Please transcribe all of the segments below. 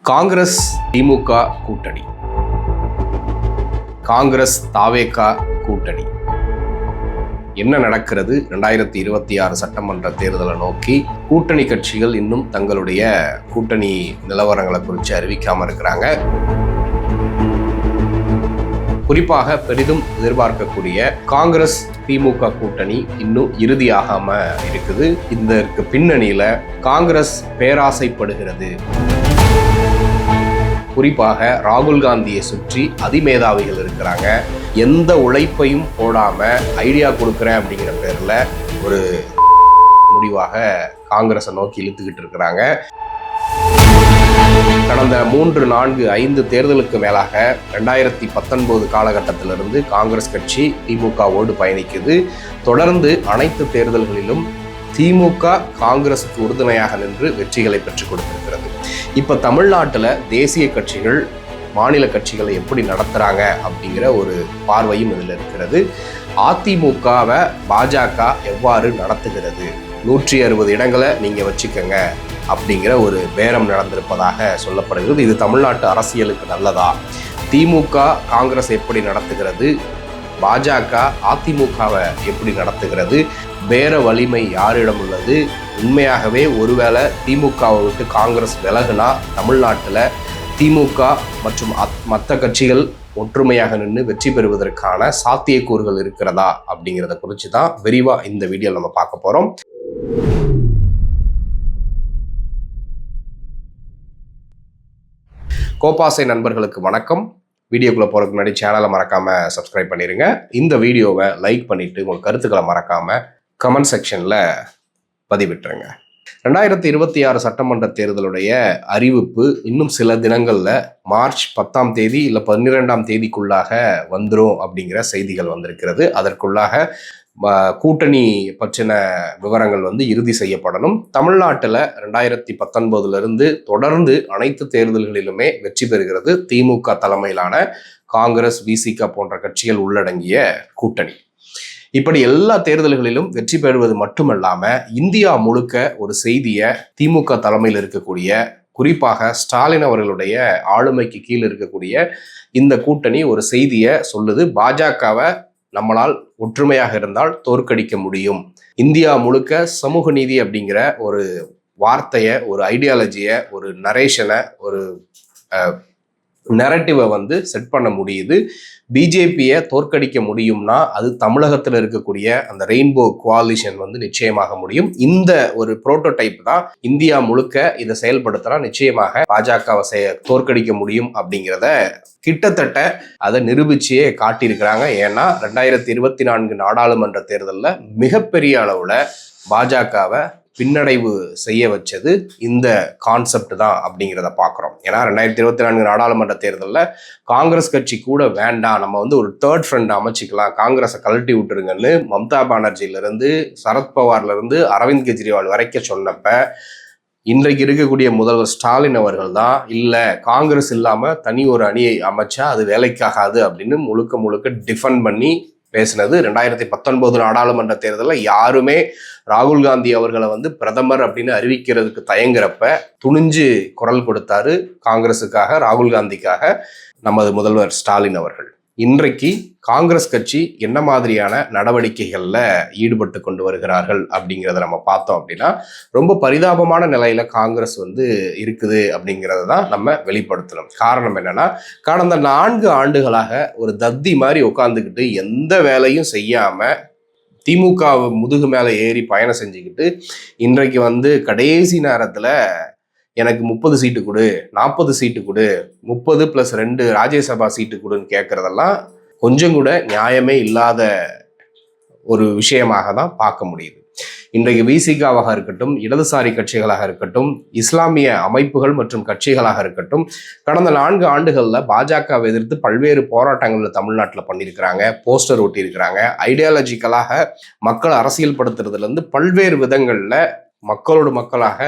காங்கிரஸ் திமுக கூட்டணி, காங்கிரஸ் தாவேகா கூட்டணி என்ன நடக்கிறது? 2026 சட்டமன்ற தேர்தலை நோக்கி கூட்டணி கட்சிகள் இன்னும் தங்களுடைய கூட்டணி நிலவரங்களை குறித்து அறிவிக்காம இருக்கிறாங்க. குறிப்பாக பெரிதும் எதிர்பார்க்கக்கூடிய காங்கிரஸ் திமுக கூட்டணி இன்னும் இறுதியாகாம இருக்குது. இதற்கு பின்னணியில காங்கிரஸ் பேராசைப்படுகிறது. குறிப்பாக ராகுல் காந்தியை சுற்றி அதிமேதாவிகள் இருக்கிறாங்க. எந்த உழைப்பையும் போடாம ஐடியா கொடுக்குறேன் அப்படிங்கிற பேர்ல ஒரு முடிவாக காங்கிரஸை நோக்கி இழுத்துக்கிட்டு இருக்கிறாங்க. கடந்த 3, 4, 5 தேர்தலுக்கு மேலாக 2019 காலகட்டத்திலிருந்து காங்கிரஸ் கட்சி திமுகவோடு பயணிக்குது. தொடர்ந்து அனைத்து தேர்தல்களிலும் திமுக காங்கிரசுக்கு உறுதுணையாக நின்று வெற்றிகளை பெற்றுக் கொடுத்திருக்கிறது. இப்போ தமிழ்நாட்டில் தேசிய கட்சிகள் மாநில கட்சிகளை எப்படி நடத்துகிறாங்க அப்படிங்கிற ஒரு பார்வையும் இதில் இருக்கிறது. அதிமுகவை பாஜக எவ்வாறு நடத்துகிறது, 160 இடங்களை நீங்கள் வச்சுக்கங்க அப்படிங்கிற ஒரு பேரம் நடந்திருப்பதாக சொல்லப்படுகிறது. இது தமிழ்நாட்டு அரசியலுக்கு நல்லதா? திமுக காங்கிரஸ் எப்படி நடத்துகிறது, பாஜக அதிமுகவை எப்படி நடத்துகிறது, பேர வலிமை யாரிடம் உள்ளது? உண்மையாகவே ஒருவேளை திமுகவை விட்டு காங்கிரஸ் விலகுனா தமிழ்நாட்டில் திமுக மற்றும் மற்ற கட்சிகள் ஒற்றுமையாக நின்று வெற்றி பெறுவதற்கான சாத்தியக்கூறுகள் இருக்கிறதா அப்படிங்கிறத குறித்து தான் விரிவாக இந்த வீடியோவில் நம்ம பார்க்க போகிறோம். கோபாசை நண்பர்களுக்கு வணக்கம். வீடியோக்குள்ளே போகிறதுக்கு முன்னாடி சேனலை மறக்காமல் சப்ஸ்கிரைப் பண்ணிடுங்க. இந்த வீடியோவை லைக் பண்ணிவிட்டு உங்கள் கருத்துக்களை மறக்காமல் கமெண்ட் செக்ஷனில் பதிவிட்டுருங்க. 2026 சட்டமன்ற தேர்தலுடைய அறிவிப்பு இன்னும் சில தினங்களில் மார்ச் 10ஆம் தேதி இல்லை 12ஆம் தேதிக்குள்ளாக வந்துடும் அப்படிங்கிற செய்திகள் வந்திருக்கிறது. அதற்குள்ளாக கூட்டணி பற்றின விவரங்கள் இறுதி செய்யப்படணும். தமிழ்நாட்டில் 2019 தொடர்ந்து அனைத்து தேர்தல்களிலுமே வெற்றி பெறுகிறது திமுக தலைமையிலான காங்கிரஸ், விசிக போன்ற கட்சிகள் உள்ளடங்கிய கூட்டணி. இப்படி எல்லா தேர்தல்களிலும் வெற்றி பெறுவது மட்டுமல்லாம இந்தியா முழுக்க ஒரு செய்தியை திமுக தலைமையில் இருக்கக்கூடிய, குறிப்பாக ஸ்டாலின் அவர்களுடைய ஆளுமைக்கு கீழ் இருக்கக்கூடிய இந்த கூட்டணி ஒரு செய்தியை சொல்லுது. பாஜகவை நம்மளால் ஒற்றுமையாக இருந்தால் தோற்கடிக்க முடியும். இந்தியா முழுக்க சமூக நீதி அப்படிங்கிற ஒரு வார்த்தையை, ஒரு ஐடியாலஜியை, ஒரு நரேஷனை, ஒரு நரேட்டிவை செட் பண்ண முடியுது. பிஜேபியை தோற்கடிக்க முடியும்னா அது தமிழகத்தில் இருக்கக்கூடிய அந்த ரெயின்போ கோலிஷன் நிச்சயமாக முடியும். இந்த ஒரு புரோட்டோடைப் தான் இந்தியா முழுக்க இதை செயல்படுத்தினா நிச்சயமாக பாஜகவை தோற்கடிக்க முடியும் அப்படிங்கிறத கிட்டத்தட்ட அதை நிரூபிச்சே காட்டியிருக்கிறாங்க. ஏன்னா 2024 நாடாளுமன்ற தேர்தலில் மிகப்பெரிய அளவுல பாஜகவை பின்னடைவு செய்ய வச்சது இந்த கான்செப்ட் தான் அப்படிங்கிறத பார்க்குறோம். ஏன்னா 2024 நாடாளுமன்ற தேர்தலில் காங்கிரஸ் கட்சி கூட வேண்டாம், நம்ம ஒரு தேர்ட் ஃப்ரண்ட் அமைச்சிக்கலாம், காங்கிரஸை கழட்டி விட்டுருங்கன்னு மம்தா பானர்ஜியிலிருந்து சரத்பவார்லேருந்து அரவிந்த் கெஜ்ரிவால் வரைக்கும் சொன்னப்ப இன்றைக்கு இருக்கக்கூடிய முதல்வர் ஸ்டாலின் அவர்கள் தான் இல்லை, காங்கிரஸ் இல்லாமல் தனி ஒரு அணியை அமைச்சா அது வேலைக்காகாது அப்படின்னு முழுக்க டிஃபெண்ட் பண்ணி பேசினது. 2019 நாடாளுமன்ற தேர்தலில் யாருமே ராகுல் காந்தி அவர்களை பிரதமர் அப்படின்னு அறிவிக்கிறதுக்கு தயங்குறப்ப துணிஞ்சு குரல் கொடுத்தாரு காங்கிரஸுக்காக, ராகுல் காந்திக்காக நமது முதல்வர் ஸ்டாலின் அவர்கள். இன்றைக்கு காங்கிரஸ் கட்சி என்ன மாதிரியான நடவடிக்கைகளில் ஈடுபட்டு கொண்டு வருகிறார்கள் அப்படிங்கிறத நம்ம பார்த்தோம் அப்படின்னா ரொம்ப பரிதாபமான நிலையில காங்கிரஸ் இருக்குது அப்படிங்கிறத தான் நம்ம வெளிப்படுத்தணும். காரணம் என்னன்னா, கடந்த 4 ஆண்டுகளாக ஒரு தத்தி மாதிரி உட்காந்துக்கிட்டு எந்த வேலையும் செய்யாம திமுக முதுகு மேலே ஏறி பயணம் செஞ்சுக்கிட்டு இன்றைக்கு கடைசி நேரத்தில் எனக்கு 30 சீட்டு கொடு, 40 சீட்டு கொடு, 30+2 ராஜ்யசபா சீட்டு கொடுன்னு கேட்கறதெல்லாம் கொஞ்சம் கூட நியாயமே இல்லாத ஒரு விஷயமாக தான் பார்க்க முடியுது. இன்றைக்கு விசிகாவாக இருக்கட்டும், இடதுசாரி கட்சிகளாக இருக்கட்டும், இஸ்லாமிய அமைப்புகள் மற்றும் கட்சிகளாக இருக்கட்டும், கடந்த 4 ஆண்டுகளில் பாஜகவை எதிர்த்து பல்வேறு போராட்டங்கள் தமிழ்நாட்டில் பண்ணியிருக்கிறாங்க, போஸ்டர் ஒட்டியிருக்கிறாங்க. ஐடியாலஜிக்கலாக மக்கள் அரசியல் படுத்துறதுலேருந்து பல்வேறு விதங்களில் மக்களாக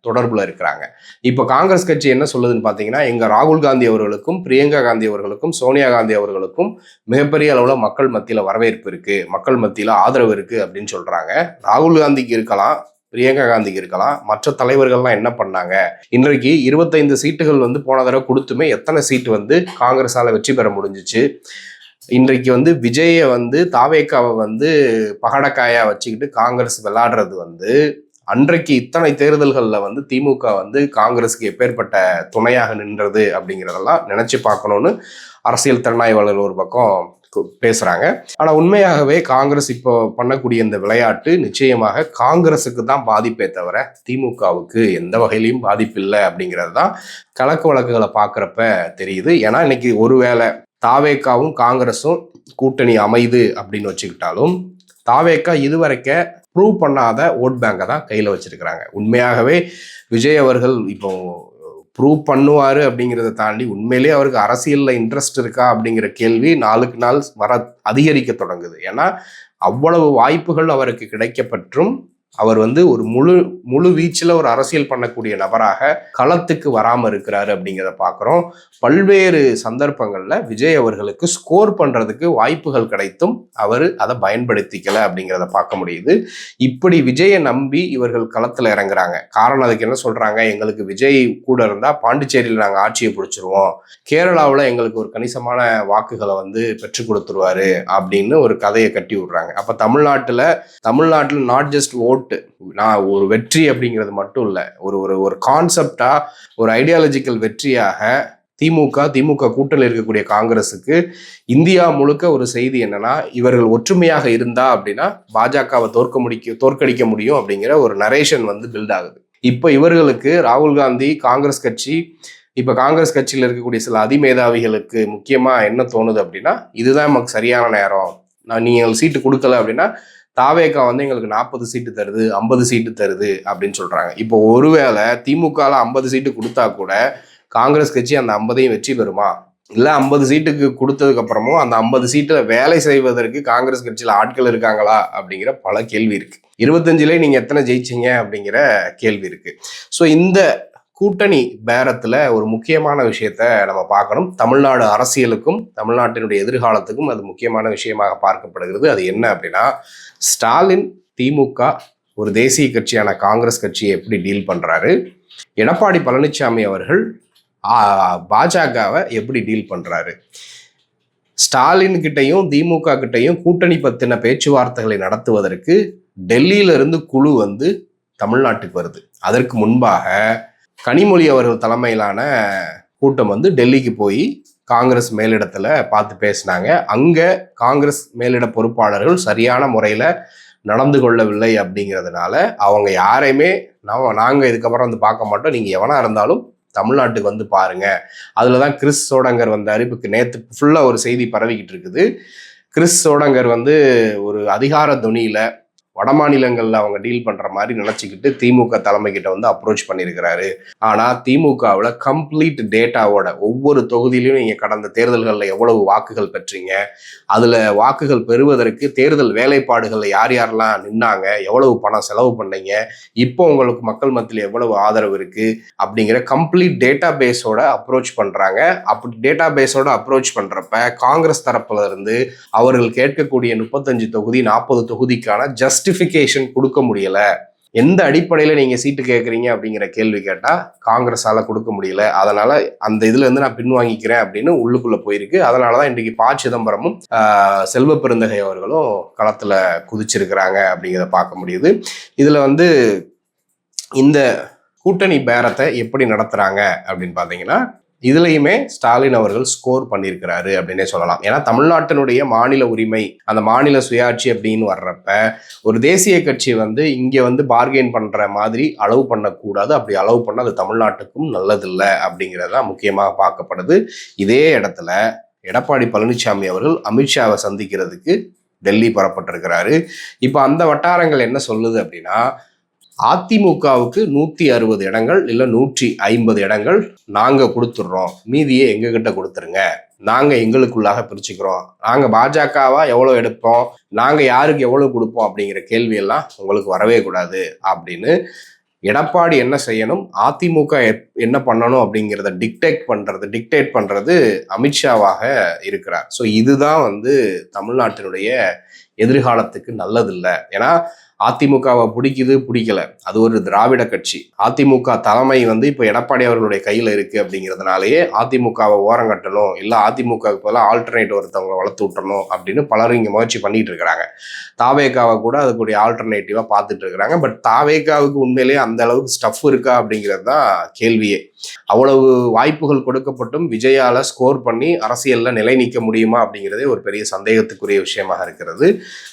தொடர்புல இருக்கிறாங்க. இப்போ காங்கிரஸ் கட்சி என்ன சொல்லுதுன்னு பார்த்தீங்கன்னா, எங்க ராகுல் காந்தி அவர்களுக்கும், பிரியங்கா காந்தி அவர்களுக்கும், சோனியா காந்தி அவர்களுக்கும் மிகப்பெரிய அளவுல மக்கள் மத்தியில வரவேற்பு இருக்கு, மக்கள் மத்தியில ஆதரவு இருக்கு அப்படின்னு சொல்றாங்க. ராகுல் காந்திக்கு இருக்கலாம், பிரியங்கா காந்திக்கு இருக்கலாம். மற்ற தலைவர்கள்லாம் என்ன பண்ணாங்க? இன்றைக்கு 25 சீட்டுகள் வந்து போன தடவை கொடுத்துமே எத்தனை சீட்டு வந்து காங்கிரஸால வெற்றி பெற முடிஞ்சிச்சு? இன்றைக்கு வந்து விஜயை வந்து தாவேக்காவை வந்து பகடக்காயா வச்சுக்கிட்டு காங்கிரஸ் விளையாடுறது வந்து அன்றைக்கு இத்தனை தேர்தல்களில் வந்து திமுக வந்து காங்கிரஸுக்கு எப்பேற்பட்ட துணையாக நின்றது அப்படிங்கிறதெல்லாம் நினைச்சு பார்க்கணும்னு அரசியல் திறனாய்வாளர்கள் ஒரு பக்கம் பேசுறாங்க. ஆனா உண்மையாகவே காங்கிரஸ் இப்போ பண்ணக்கூடிய இந்த விளையாட்டு நிச்சயமாக காங்கிரஸுக்கு தான் பாதிப்பே தவிர திமுகவுக்கு எந்த வகையிலையும் பாதிப்பு இல்லை அப்படிங்கிறது தான் கணக்கு வழக்குகளை பார்க்குறப்ப தெரியுது. ஏன்னா இன்னைக்கு ஒருவேளை தாவேக்காவும் காங்கிரஸும் கூட்டணி அமைது அப்படின்னு வச்சுக்கிட்டாலும் தாவேக்கா இதுவரைக்க ப்ரூவ் பண்ணாத ஓட் பேங்கை தான் கையில் வச்சிருக்கிறாங்க. உண்மையாகவே விஜய் அவர்கள் இப்போ ப்ரூவ் பண்ணுவார் அப்படிங்கிறத தாண்டி உண்மையிலே அவருக்கு அரசியலில் இன்ட்ரெஸ்ட் இருக்கா அப்படிங்கிற கேள்வி நாளுக்கு நாள் அதிகரிக்க தொடங்குது. ஏன்னா அவ்வளவு வாய்ப்புகள் அவருக்கு கிடைக்கப்பற்றும் அவர் வந்து ஒரு முழு வீச்சில் ஒரு அரசியல் பண்ணக்கூடிய நபராக களத்துக்கு வராமல் இருக்கிறாரு அப்படிங்கிறத பார்க்குறோம். பல்வேறு சந்தர்ப்பங்களில் விஜய் அவர்களுக்கு ஸ்கோர் பண்ணுறதுக்கு வாய்ப்புகள் கிடைத்தும் அவர் அதை பயன்படுத்திக்கலை அப்படிங்கிறத பார்க்க முடியுது. இப்படி விஜயை நம்பி இவர்கள் களத்தில் இறங்குறாங்க. காரணம் அதுக்கு என்ன சொல்கிறாங்க? எங்களுக்கு விஜய் கூட இருந்தால் பாண்டிச்சேரியில் நாங்கள் ஆட்சியை பிடிச்சிருவோம், கேரளாவில் எங்களுக்கு ஒரு கணிசமான வாக்குகளை வந்து பெற்றுக் கொடுத்துருவாரு அப்படின்னு ஒரு கதையை கட்டி விடுறாங்க. அப்போ தமிழ்நாட்டில் நாட் ஜஸ்ட் ஓட், நான் ஒரு வெற்றி அப்படிங்கிறது மட்டும் இல்லை, ஒரு கான்செப்டா ஒரு ஐடியாலஜிக்கல் வெற்றியாக திமுக கூட்டணியில் இருக்கக்கூடிய காங்கிரஸுக்கு இந்தியா முழுக்க ஒரு செய்தி என்னன்னா, இவர்கள் ஒற்றுமையாக இருந்தா அப்படின்னா பாஜகவை தோற்கடிக்க முடியும் அப்படிங்கிற ஒரு நரேஷன் வந்து பில்ட் ஆகுது. இப்போ இவர்களுக்கு ராகுல் காந்தி காங்கிரஸ் கட்சி, இப்போ காங்கிரஸ் கட்சியில் இருக்கக்கூடிய சில அதிமேதாவிகளுக்கு முக்கியமாக என்ன தோணுது அப்படின்னா, இதுதான் நமக்கு சரியான நேரம், நீங்கள் சீட்டு கொடுக்கல அப்படின்னா தாவேக்கா வந்து எங்களுக்கு 40 சீட்டு தருது, 50 சீட்டு தருது அப்படின்னு சொல்றாங்க. இப்போ ஒருவேளை திமுகவில் 50 சீட்டு கொடுத்தா கூட காங்கிரஸ் கட்சி அந்த 50ஐயும் வெற்றி பெறுமா? இல்லை 50 சீட்டுக்கு கொடுத்ததுக்கு அப்புறமும் அந்த 50 சீட்டில் வேலை செய்வதற்கு காங்கிரஸ் கட்சியில் ஆட்கள் இருக்காங்களா அப்படிங்கிற பல கேள்வி இருக்கு. 25லே நீங்க எத்தனை ஜெயிச்சிங்க அப்படிங்கிற கேள்வி இருக்கு. ஸோ இந்த கூட்டணி பேரத்துல ஒரு முக்கியமான விஷயத்த நம்ம பார்க்கணும். தமிழ்நாடு அரசியலுக்கும் தமிழ்நாட்டினுடைய எதிர்காலத்துக்கும் அது முக்கியமான விஷயமாக பார்க்கப்படுகிறது. அது என்ன அப்படின்னா, ஸ்டாலின் திமுக ஒரு தேசிய கட்சியான காங்கிரஸ் கட்சியை எப்படி டீல் பண்றாரு, எடப்பாடி பழனிசாமி அவர்கள் பாஜகவை எப்படி டீல் பண்றாரு, ஸ்டாலின் கிட்டையும் திமுக கிட்டையும் கூட்டணி பத்தின பேச்சுவார்த்தைகளை நடத்துவதற்கு டெல்லியில இருந்து குழு வந்து தமிழ்நாட்டுக்கு வருது. அதற்கு முன்பாக கனிமொழி அவர்கள் தலைமையிலான கூட்டம் வந்து டெல்லிக்கு போய் காங்கிரஸ் மேலிடத்துல பார்த்து பேசினாங்க. அங்க காங்கிரஸ் மேலிட பொறுப்பாளர்கள் சரியான முறையில நடந்து கொள்ளவில்லை அப்படிங்கிறதுனால அவங்க யாரையுமே நாங்க இதுக்கப்புறம் வந்து பார்க்க மாட்டோம், நீங்க எவனா இருந்தாலும் தமிழ்நாட்டுக்கு வந்து பாருங்க. அதுலதான் கிறிஸ் சோடங்கர் வந்தாரு. இப்போ நேற்று ஃபுல்லா ஒரு செய்தி பரவிக்கிட்டு இருக்குது. கிறிஸ் சோடங்கர் வந்து ஒரு அதிகார துணியில வட மாநிலங்கள்ல அவங்க டீல் பண்ற மாதிரி நினைச்சுக்கிட்டு திமுக தலைமை கிட்ட வந்து அப்ரோச் பண்ணியிருக்கிறாரு. ஆனா திமுகவில் கம்ப்ளீட் டேட்டாவோட ஒவ்வொரு தொகுதியிலையும் நீங்க கடந்த தேர்தல்களில் எவ்வளவு வாக்குகள் பெற்றீங்க, அதுல வாக்குகள் பெறுவதற்கு தேர்தல் வேலைப்பாடுகள்ல யார் யாரெல்லாம் நின்னாங்க, எவ்வளவு பணம் செலவு பண்ணீங்க, இப்போ உங்களுக்கு மக்கள் மத்தியில் எவ்வளவு ஆதரவு இருக்கு அப்படிங்கிற கம்ப்ளீட் டேட்டா பேஸோட அப்ரோச் பண்றாங்க. அப்படி டேட்டா பேஸோட அப்ரோச் பண்றப்ப காங்கிரஸ் தரப்புல இருந்து அவர்கள் கேட்கக்கூடிய 35 தொகுதி 40 தொகுதிக்கான ஜஸ்டிஃபிகேஷன் கொடுக்க முடியல. எந்த அடிப்படையில நீங்க சீட்டு கேட்குறீங்க அப்படிங்கிற கேள்வி கேட்டா காங்கிரஸால கொடுக்க முடியல, அதனால அந்த இதுல இருந்து நான் பின்வாங்கிக்கிறேன் அப்படின்னு உள்ளுக்குள்ள போயிருக்கு. அதனாலதான் இன்றைக்கு ப. சிதம்பரமும் செல்வ பெருந்தகை அவர்களும் களத்துல குதிச்சிருக்கிறாங்க அப்படிங்கிறத பார்க்க முடியுது. இதுல வந்து இந்த கூட்டணி பேரத்தை எப்படி நடத்துறாங்க அப்படின்னு பாத்தீங்கன்னா, இதுலையுமே ஸ்டாலின் அவர்கள் ஸ்கோர் பண்ணியிருக்கிறாரு அப்படின்னே சொல்லலாம். ஏன்னா தமிழ்நாட்டினுடைய மாநில உரிமை, அந்த மாநில சுயாட்சி அப்படின்னு வர்றப்ப ஒரு தேசிய கட்சி வந்து இங்க வந்து பார்கெயின் பண்ற மாதிரி அளவு பண்ணக்கூடாது. அப்படி அளவு பண்ண அது தமிழ்நாட்டுக்கும் நல்லதில்லை அப்படிங்கிறதான் முக்கியமாக பார்க்கப்படுது. இதே இடத்துல எடப்பாடி பழனிசாமி அவர்கள் அமித்ஷாவை சந்திக்கிறதுக்கு டெல்லி புறப்பட்டிருக்கிறாரு. இப்போ அந்த வட்டாரங்கள் என்ன சொல்லுது அப்படின்னா, அதிமுகவுக்கு 160 இடங்கள் இல்லை 150 இடங்கள் நாங்க கொடுத்துடுறோம், மீதியே எங்ககிட்ட கொடுத்துருங்க, நாங்க எங்களுக்குள்ளாக பிரிச்சுக்கிறோம், நாங்க பாஜகவா எவ்வளவு எடுப்போம், நாங்க யாருக்கு எவ்வளவு கொடுப்போம் அப்படிங்கிற கேள்வியெல்லாம் உங்களுக்கு வரவே கூடாது அப்படின்னு எடப்பாடி என்ன செய்யணும், அதிமுக என்ன பண்ணணும் அப்படிங்கிறத டிக்டேட் பண்றது அமித்ஷாவாக இருக்கிறார். ஸோ இதுதான் வந்து தமிழ்நாட்டினுடைய எதிர்காலத்துக்கு நல்லதில்லை. ஏன்னா அதிமுகவை பிடிக்குது பிடிக்கல, அது ஒரு திராவிட கட்சி. அதிமுக தலைமை வந்து இப்போ எடப்பாடி அவர்களுடைய கையில் இருக்கு அப்படிங்கிறதுனாலேயே அதிமுகவை ஓரம் கட்டணும், இல்லை அதிமுகவுக்கு போல ஆல்டர்னேட் ஒருத்தவங்களை வளர்த்து விட்டுறணும் அப்படின்னு பலரும் இங்கே முயற்சி பண்ணிட்டு இருக்கிறாங்க. தாவேகாவை கூட அதுக்குரிய ஆல்டர்னேட்டிவா பார்த்துட்டு இருக்கிறாங்க. பட் தாவேகாவுக்கு உண்மையிலேயே அந்த அளவுக்கு ஸ்டஃப் இருக்கா அப்படிங்கிறது தான் கேள்வியே. அவ்வளவு வாய்ப்புகள் கொடுக்கப்பட்டும் விஜயால ஸ்கோர் பண்ணி அரசியல்ல நிலை நிற்க முடியுமா அப்படிங்கிறதே ஒரு பெரிய சந்தேகத்துக்குரிய விஷயமாக இருக்கிறது.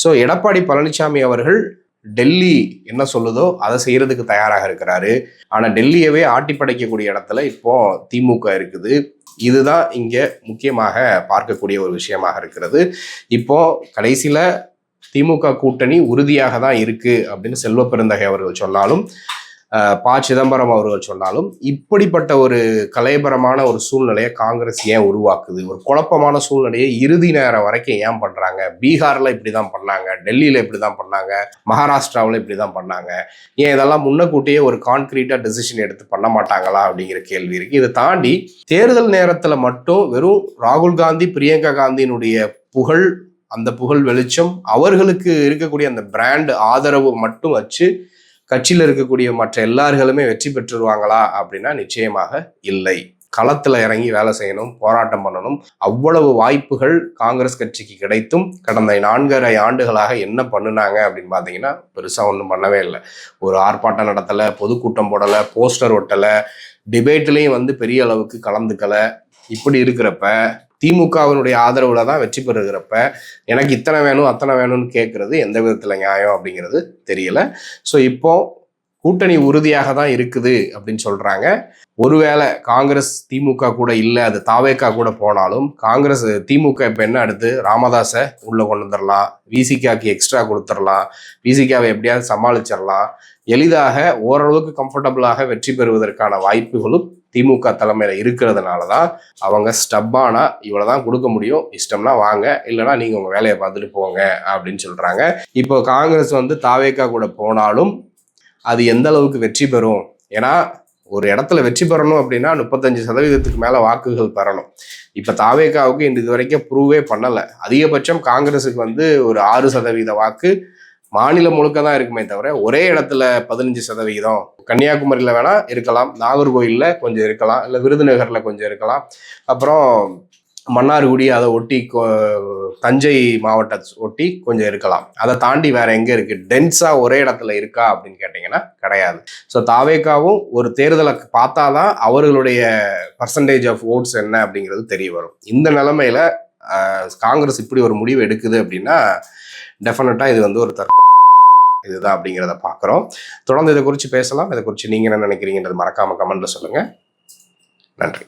ஸோ எடப்பாடி பழனிசாமி அவர்கள் டெல்லி என்ன சொல்லுதோ அதை செய்யறதுக்கு தயாராக இருக்கிறாரு. ஆனா டெல்லியவே ஆட்டி படைக்கக்கூடிய இடத்துல இப்போ திமுக இருக்குது. இதுதான் இங்க முக்கியமாக பார்க்கக்கூடிய ஒரு விஷயமாக இருக்கிறது. இப்போ கடைசியில திமுக கூட்டணி உறுதியாக தான் இருக்கு அப்படின்னு செல்வ பெருந்தகை அவர்கள் சொன்னாலும், ப. சிதம்பரம் அவர்கள் சொன்னாலும், இப்படிப்பட்ட ஒரு கலைபரமான ஒரு சூழ்நிலையை காங்கிரஸ் ஏன் உருவாக்குது? ஒரு குழப்பமான சூழ்நிலையை இறுதி நேரம் வரைக்கும் ஏன் பண்றாங்க? பீகார்ல இப்படிதான் பண்ணாங்க, டெல்லியில இப்படிதான் பண்ணாங்க, மகாராஷ்டிராவில் இப்படிதான் பண்ணாங்க. ஏன் இதெல்லாம் முன்னக்கூட்டியே ஒரு கான்கிரீட்டா டெசிஷன் எடுத்து பண்ண மாட்டாங்களா அப்படிங்கிற கேள்வி இருக்கு. இதை தாண்டி தேர்தல் நேரத்துல மட்டும் வெறும் ராகுல் காந்தி, பிரியங்கா காந்தியினுடைய புகழ், அந்த புகழ் வெளிச்சம், அவர்களுக்கு இருக்கக்கூடிய அந்த பிராண்ட் ஆதரவு மட்டும் வச்சு கட்சியில் இருக்கக்கூடிய மற்ற எல்லார்களுமே வெற்றி பெற்றுருவாங்களா அப்படின்னா நிச்சயமாக இல்லை. களத்துல இறங்கி வேலை செய்யணும், போராட்டம் பண்ணணும். அவ்வளவு வாய்ப்புகள் காங்கிரஸ் கட்சிக்கு கிடைத்தும் கடந்த 4.5 ஆண்டுகளாக என்ன பண்ணுனாங்க அப்படின்னு பார்த்தீங்கன்னா பெருசா ஒன்றும் பண்ணவே இல்லை. ஒரு ஆர்ப்பாட்டம் நடத்தலை, பொதுக்கூட்டம் போடலை, போஸ்டர் ஒட்டலை, டிபேட்லையும் வந்து பெரிய அளவுக்கு கலந்துக்கல. இப்படி இருக்கிறப்ப திமுகவினுடைய ஆதரவுல தான் வெற்றி பெறுகிறப்ப எனக்கு இத்தனை வேணும் அத்தனை வேணும்னு கேட்கறது எந்த விதத்துல நியாயம் அப்படிங்கிறது தெரியல. ஸோ இப்போ கூட்டணி உறுதியாக தான் இருக்குது அப்படின்னு சொல்றாங்க. ஒருவேளை காங்கிரஸ் திமுக கூட இல்லை, அது தாவேக்கா கூட போனாலும் காங்கிரஸ் திமுக இப்போ என்ன அடுத்து ராமதாஸை உள்ள கொண்டு வந்துடலாம், விசிகாக்கு எக்ஸ்ட்ரா கொடுத்துடலாம், விசிகாவை எப்படியாவது சமாளிச்சிடலாம், எளிதாக ஓரளவுக்கு கம்ஃபர்டபுளாக வெற்றி பெறுவதற்கான வாய்ப்புகளும் திமுக தலைமையில இருக்கிறதுனால தான் அவங்க ஸ்டப்பானா இவ்வளவுதான் கொடுக்க முடியும், இஷ்டம்னா வாங்க, இல்லைன்னா நீங்க உங்க வேலையை பார்த்துட்டு போங்க அப்படின்னு சொல்றாங்க. இப்போ காங்கிரஸ் வந்து தாவேக்கா கூட போனாலும் அது எந்த அளவுக்கு வெற்றி பெறும்? ஏன்னா ஒரு இடத்துல வெற்றி பெறணும் அப்படின்னா 35% மேல வாக்குகள் பெறணும். இப்ப தாவேக்காவுக்கு இது வரைக்கும் ப்ரூவே பண்ணல. அதிகபட்சம் காங்கிரஸுக்கு வந்து ஒரு 6% வாக்கு மாநிலம் முழுக்க தான் இருக்குமே தவிர ஒரே இடத்துல 15%. கன்னியாகுமரியில வேணா இருக்கலாம், நாகர்கோயில்ல கொஞ்சம் இருக்கலாம், இல்லை விருதுநகர்ல கொஞ்சம் இருக்கலாம், அப்புறம் மன்னார்குடி அதை ஒட்டி தஞ்சை மாவட்டத்தை ஒட்டி கொஞ்சம் இருக்கலாம். அதை தாண்டி வேற எங்க இருக்கு? டென்ஸா ஒரே இடத்துல இருக்கா அப்படின்னு கேட்டீங்கன்னா கிடையாது. ஸோ தாவேக்காவும் ஒரு தேர்தலை பார்த்தாதான் அவர்களுடைய பர்சன்டேஜ் ஆஃப் ஓட்ஸ் என்ன அப்படிங்கிறது தெரிய வரும். இந்த நிலைமையில காங்கிரஸ் இப்படி ஒரு முடிவு எடுக்குது அப்படின்னா டெஃபினட்டா இது வந்து ஒரு இதுதான் அப்படிங்கிறத பார்க்குறோம். தொடர்ந்து இதை குறித்து பேசலாம். இதை குறித்து நீங்கள் என்ன நினைக்கிறீங்கன்றது மறக்காம கமெண்ட்ல சொல்லுங்க. நன்றி.